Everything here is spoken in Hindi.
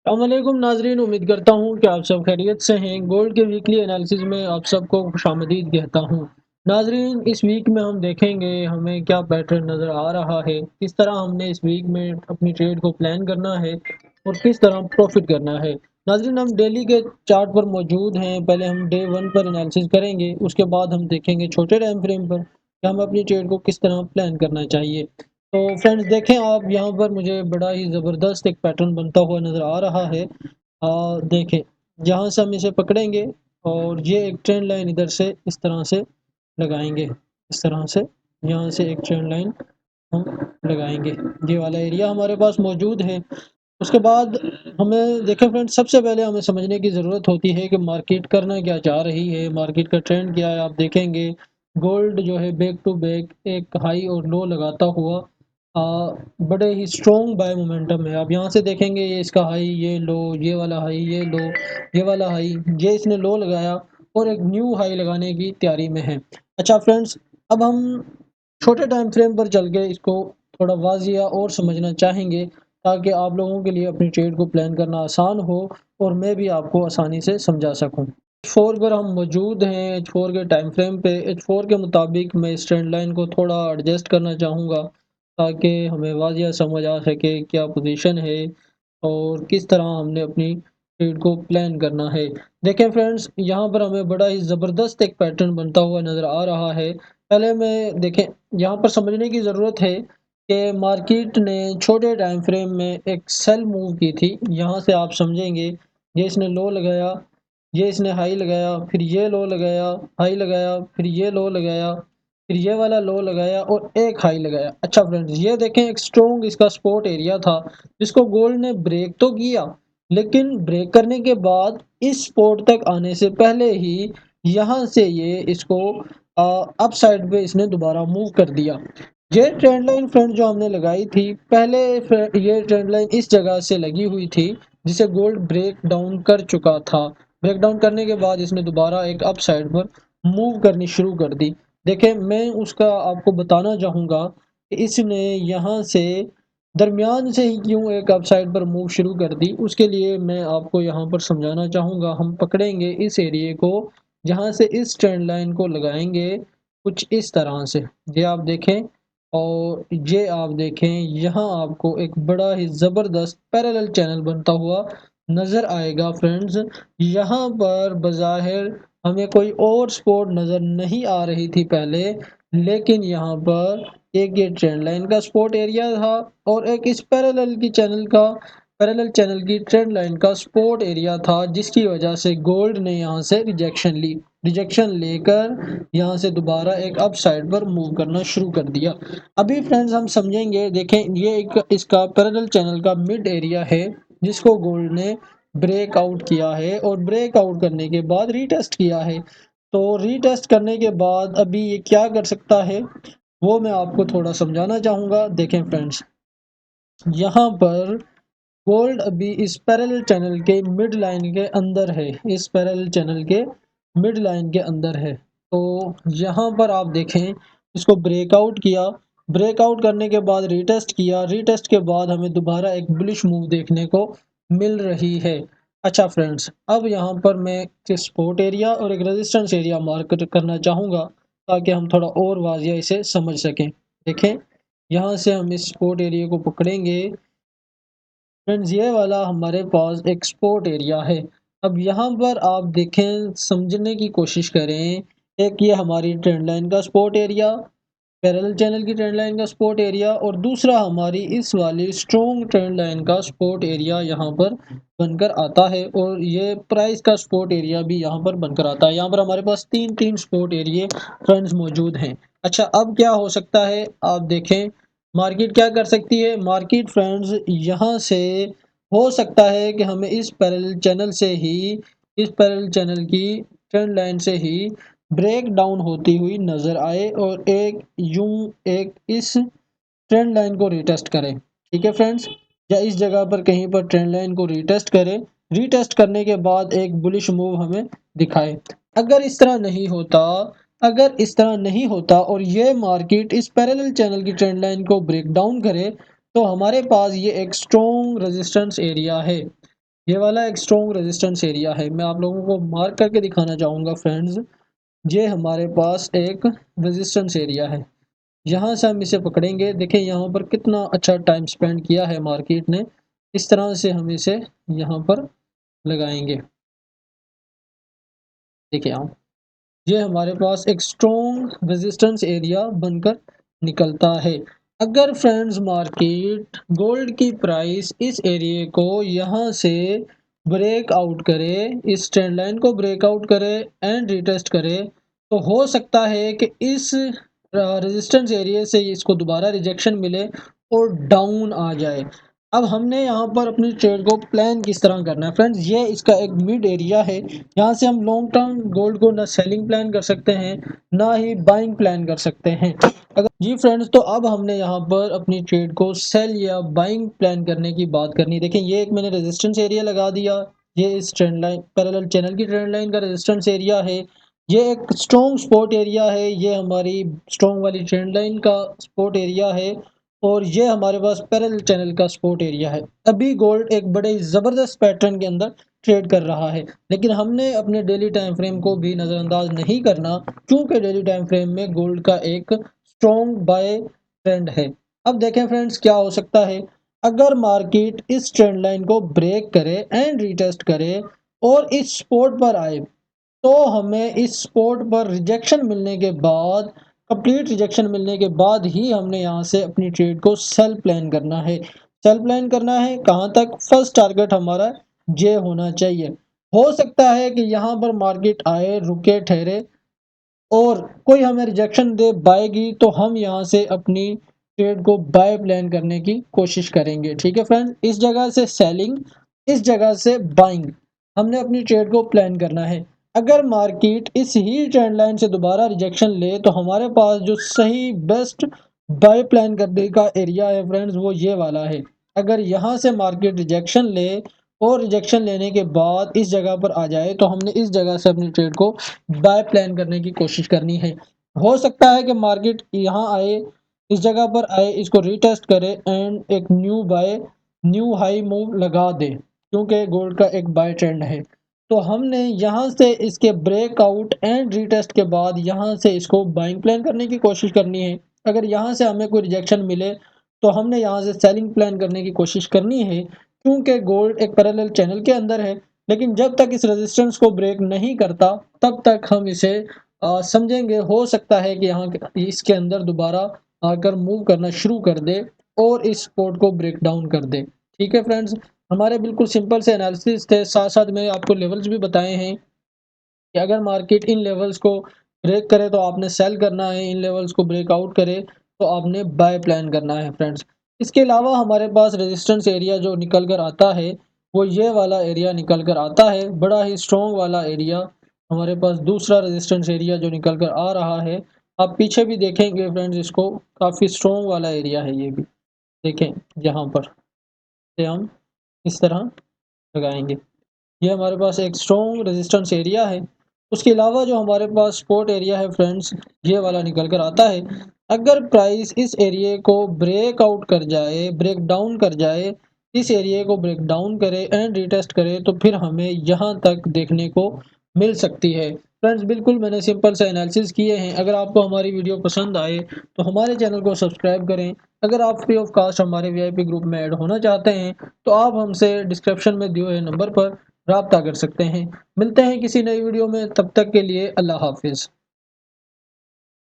अस्सलामुअलैकुम नाजरीन, उम्मीद करता हूँ कि आप सब खैरियत से हैं। गोल्ड के वीकली एनालिसिस में आप सबको खुशामदीद कहता हूँ। नाजरीन, इस वीक में हम देखेंगे हमें क्या पैटर्न नज़र आ रहा है, किस तरह हमने इस वीक में अपनी ट्रेड को प्लान करना है और किस तरह प्रॉफिट करना है। नाजरीन, हम डेली के चार्ट पर मौजूद हैं। पहले हम डे 1 पर एनालिसिस करेंगे, उसके बाद हम देखेंगे छोटे टाइम फ्रेम पर कि हमें अपनी ट्रेड को किस तरह प्लान करना चाहिए। तो फ्रेंड्स, देखें आप यहाँ पर मुझे बड़ा ही ज़बरदस्त एक पैटर्न बनता हुआ नज़र आ रहा है। देखें, यहाँ से हम इसे पकड़ेंगे और ये एक ट्रेंड लाइन इधर से इस तरह से लगाएंगे। इस तरह से यहाँ से एक ट्रेंड लाइन हम लगाएंगे। ये वाला एरिया हमारे पास मौजूद है। उसके बाद हमें देखें फ्रेंड्स, सबसे पहले हमें समझने की ज़रूरत होती है कि मार्केट करना क्या चाह रही है, मार्केट का ट्रेंड क्या है। आप देखेंगे गोल्ड जो है बैक टू बैक एक हाई और लो लगाता हुआ बड़े ही स्ट्रॉन्ग बाय मोमेंटम है। आप यहाँ से देखेंगे ये इसका हाई, ये लो, ये वाला हाई, ये लो, ये वाला हाई, ये इसने लो लगाया और एक न्यू हाई लगाने की तैयारी में है। अच्छा फ्रेंड्स, अब हम छोटे टाइम फ्रेम पर चल के इसको थोड़ा वाजिया और समझना चाहेंगे ताकि आप लोगों के लिए अपनी ट्रेड को प्लान करना आसान हो और मैं भी आपको आसानी से समझा सकूं। H4 पर हम मौजूद हैं। H4 के टाइम फ्रेम पे H4 के मुताबिक मैं इस ट्रेंड लाइन को थोड़ा एडजस्ट करना चाहूँगा ताकि हमें वाजिया समझ आ सके क्या पोजीशन है और किस तरह हमने अपनी ट्रेड को प्लान करना है। देखें फ्रेंड्स, यहाँ पर हमें बड़ा ही ज़बरदस्त एक पैटर्न बनता हुआ नज़र आ रहा है। पहले मैं देखें, यहाँ पर समझने की ज़रूरत है कि मार्केट ने छोटे टाइम फ्रेम में एक सेल मूव की थी। यहाँ से आप समझेंगे ये इसने लो लगाया, ये इसने हाई लगाया, फिर ये लो लगाया, हाई लगाया, फिर ये लो लगाया, फिर ये वाला लो लगाया और एक हाई लगाया। अच्छा फ्रेंड्स, ये देखें एक स्ट्रॉन्ग इसका सपोर्ट एरिया था जिसको गोल्ड ने ब्रेक तो किया, लेकिन ब्रेक करने के बाद इस सपोर्ट तक आने से पहले ही यहाँ से ये इसको अप साइड पे इसने दोबारा मूव कर दिया। ये ट्रेंड लाइन फ्रेंड जो हमने लगाई थी पहले, ये ट्रेंड लाइन इस जगह से लगी हुई थी जिसे गोल्ड ब्रेक डाउन कर चुका था। ब्रेक डाउन करने के बाद इसने दोबारा एक अप साइड पर मूव करनी शुरू कर दी। देखें, मैं उसका आपको बताना चाहूँगा कि इसने यहाँ से दरमियान से ही क्यों एक अप साइड पर मूव शुरू कर दी, उसके लिए मैं आपको यहाँ पर समझाना चाहूँगा। हम पकड़ेंगे इस एरिए को, जहाँ से इस ट्रेंड लाइन को लगाएंगे कुछ इस तरह से। ये आप देखें और ये आप देखें, यहाँ आपको एक बड़ा ही ज़बरदस्त पैरेलल चैनल बनता हुआ नज़र आएगा फ्रेंड्स। यहाँ पर बज़ाहिर हमें कोई और सपोर्ट नज़र नहीं आ रही थी पहले, लेकिन यहाँ पर एक ये ट्रेंड लाइन का सपोर्ट एरिया था और एक इस पैरेलल चैनल की ट्रेंड लाइन का सपोर्ट एरिया था, जिसकी वजह से गोल्ड ने यहाँ से रिजेक्शन लेकर यहाँ से दोबारा एक अप साइड पर मूव करना शुरू कर दिया। अभी फ्रेंड्स हम समझेंगे। देखें, ये एक इसका पैरेलल चैनल का मिड एरिया है जिसको गोल्ड ने ब्रेक आउट किया है और ब्रेक आउट करने के बाद रीटेस्ट किया है। तो रीटेस्ट करने के बाद अभी ये क्या कर सकता है वो मैं आपको थोड़ा समझाना चाहूँगा। देखें फ्रेंड्स, यहाँ पर गोल्ड अभी इस पैरेलल चैनल के मिड लाइन के अंदर है, इस पैरेलल चैनल के मिड लाइन के अंदर है। तो यहाँ पर आप देखें, इसको ब्रेकआउट किया, ब्रेकआउट करने के बाद रीटेस्ट किया, रीटेस्ट के बाद हमें दोबारा एक बुलिश मूव देखने को मिल रही है। अच्छा फ्रेंड्स, अब यहाँ पर मैं एक सपोर्ट एरिया और एक रेजिस्टेंस एरिया मार्क करना चाहूँगा ताकि हम थोड़ा और वाजिया इसे समझ सकें। देखें, यहाँ से हम इस सपोर्ट एरिया को पकड़ेंगे फ्रेंड्स, ये वाला हमारे पास एक्सपोर्ट एरिया है। अब यहाँ पर आप देखें, समझने की कोशिश करें। एक ये हमारी ट्रेंड लाइन का सपोर्ट एरिया, पैरेलल चैनल की ट्रेंड लाइन का सपोर्ट एरिया, और दूसरा हमारी इस वाली स्ट्रॉन्ग ट्रेंड लाइन का सपोर्ट एरिया यहाँ पर बनकर आता है और ये प्राइस का सपोर्ट एरिया भी यहाँ पर बनकर आता है। यहाँ पर हमारे पास तीन सपोर्ट एरिया फ्रेंड्स मौजूद हैं। अच्छा, अब क्या हो सकता है आप देखें, मार्केट क्या कर सकती है। मार्केट फ्रेंड्स यहाँ से हो सकता है कि हमें इस पैरेलल चैनल की ट्रेंड लाइन से ही ब्रेक डाउन होती हुई नजर आए और एक इस ट्रेंड लाइन को रीटेस्ट करें। ठीक है फ्रेंड्स, या इस जगह पर कहीं पर ट्रेंड लाइन को रीटेस्ट करें, रीटेस्ट करने के बाद एक बुलिश मूव हमें दिखाए। अगर इस तरह नहीं होता अगर इस तरह नहीं होता और ये मार्केट इस पैरेलल चैनल की ट्रेंड लाइन को ब्रेक डाउन करे, तो हमारे पास ये एक स्ट्रॉन्ग रेजिस्टेंस एरिया है। ये वाला एक स्ट्रॉन्ग रेजिस्टेंस एरिया है। मैं आप लोगों को मार्क करके दिखाना चाहूँगा फ्रेंड्स, ये हमारे पास एक रेजिस्टेंस एरिया है। यहाँ से हम इसे पकड़ेंगे। देखिए यहाँ पर कितना अच्छा टाइम स्पेंड किया है मार्केट ने। इस तरह से हम इसे यहाँ पर लगाएंगे। देखिए आप, ये हमारे पास एक स्ट्रॉन्ग रेजिस्टेंस एरिया बनकर निकलता है। अगर फ्रेंड्स मार्केट गोल्ड की प्राइस इस एरिया को यहाँ से ब्रेक आउट करे, इस ट्रेंड लाइन को ब्रेकआउट करे एंड रिटेस्ट करे, तो हो सकता है कि इस रेजिस्टेंस एरिया से इसको दोबारा रिजेक्शन मिले और डाउन आ जाए। अब हमने यहाँ पर अपनी ट्रेड को प्लान किस तरह करना है फ्रेंड्स, ये इसका एक मिड एरिया है। यहाँ से हम लॉन्ग टर्म गोल्ड को ना सेलिंग प्लान कर सकते हैं, ना ही बाइंग प्लान कर सकते हैं। अगर जी फ्रेंड्स, तो अब हमने यहाँ पर अपनी ट्रेड को सेल या बाइंग प्लान करने की बात करनी। देखें ये एक मैंने रेजिस्टेंस एरिया लगा दिया, ये इस ट्रेंड लाइन पैरेलल चैनल की ट्रेंड लाइन का रेजिस्टेंस एरिया है। ये एक स्ट्रॉन्ग सपोर्ट एरिया है, ये हमारी स्ट्रॉन्ग वाली ट्रेंड लाइन का सपोर्ट एरिया है, और ये हमारे पास पैरेलल चैनल का सपोर्ट एरिया है। अभी गोल्ड एक बड़े ज़बरदस्त पैटर्न के अंदर ट्रेड कर रहा है, लेकिन हमने अपने डेली टाइम फ्रेम को भी नज़रअंदाज नहीं करना, क्योंकि डेली टाइम फ्रेम में गोल्ड का एक स्ट्रॉन्ग बाय ट्रेंड है। अब देखें फ्रेंड्स क्या हो सकता है, अगर मार्केट इस ट्रेंड लाइन को ब्रेक करे एंड रिटेस्ट करे और इस सपोर्ट पर आए, तो हमें इस सपोर्ट पर रिजेक्शन मिलने के बाद, कंप्लीट रिजेक्शन मिलने के बाद ही हमने यहाँ से अपनी ट्रेड को सेल प्लान करना है। सेल प्लान करना है कहाँ तक, फर्स्ट टारगेट हमारा जे होना चाहिए। हो सकता है कि यहाँ पर मार्केट आए, रुके, ठहरे और कोई हमें रिजेक्शन दे बाय की, तो हम यहाँ से अपनी ट्रेड को बाय प्लान करने की कोशिश करेंगे। ठीक है फ्रेंड्स, इस जगह से सेलिंग, इस जगह से बाइंग, हमने अपनी ट्रेड को प्लान करना है। अगर मार्केट इस ही ट्रेंड लाइन से दोबारा रिजेक्शन ले, तो हमारे पास जो सही बेस्ट बाय प्लान करने का एरिया है फ्रेंड्स, वो ये वाला है। अगर यहाँ से मार्केट रिजेक्शन ले और रिजेक्शन लेने के बाद इस जगह पर आ जाए, तो हमने इस जगह से अपनी ट्रेड को बाय प्लान करने की कोशिश करनी है। हो सकता है कि मार्केट यहाँ आए, इस जगह पर आए, इसको रीटेस्ट करे एंड एक new buy, new high move लगा दे, क्योंकि गोल्ड का एक बाय ट्रेंड है। तो हमने यहाँ से इसके ब्रेकआउट एंड रीटेस्ट के बाद यहाँ से इसको बाइंग प्लान करने की कोशिश करनी है। अगर यहाँ से हमें कोई रिजेक्शन मिले, तो हमने यहाँ से सेलिंग प्लान करने की कोशिश करनी है, क्योंकि गोल्ड एक पैरेलल चैनल के अंदर है। लेकिन जब तक इस रेजिस्टेंस को ब्रेक नहीं करता, तब तक हम इसे समझेंगे। हो सकता है कि यहाँ इसके अंदर दोबारा आकर मूव करना शुरू कर दे और इस सपोर्ट को ब्रेक डाउन कर दे। ठीक है फ्रेंड्स, हमारे बिल्कुल सिंपल से एनालिसिस थे, साथ साथ मैंने आपको लेवल्स भी बताए हैं कि अगर मार्केट इन लेवल्स को ब्रेक करे तो आपने सेल करना है, इन लेवल्स को ब्रेकआउट करे तो आपने बाय प्लान करना है फ्रेंड्स। इसके अलावा हमारे पास रेजिस्टेंस एरिया जो निकल कर आता है, वो ये वाला एरिया निकल कर आता है, बड़ा ही स्ट्रॉन्ग वाला एरिया। हमारे पास दूसरा रेजिस्टेंस एरिया जो निकल कर आ रहा है, आप पीछे भी देखेंगे फ्रेंड्स, इसको काफ़ी स्ट्रॉन्ग वाला एरिया है ये भी। देखें यहाँ पर से हम इस तरह लगाएंगे, ये हमारे पास एक स्ट्रॉन्ग रेजिस्टेंस एरिया है। उसके अलावा जो हमारे पास सपोर्ट एरिया है फ्रेंड्स, ये वाला निकल कर आता है। अगर प्राइस इस एरिया को ब्रेक आउट कर जाए, ब्रेक डाउन कर जाए, इस एरिया को ब्रेक डाउन करे एंड रिटेस्ट करे, तो फिर हमें यहाँ तक देखने को मिल सकती है। फ्रेंड्स बिल्कुल मैंने सिंपल से एनालिसिस किए हैं। अगर आपको हमारी वीडियो पसंद आए तो हमारे चैनल को सब्सक्राइब करें। अगर आप फ्री ऑफ कास्ट हमारे वीआईपी ग्रुप में ऐड होना चाहते हैं, तो आप हमसे डिस्क्रिप्शन में दिए हुए नंबर पर राब्ता कर सकते हैं। मिलते हैं किसी नई वीडियो में, तब तक के लिए अल्लाह हाफिज़।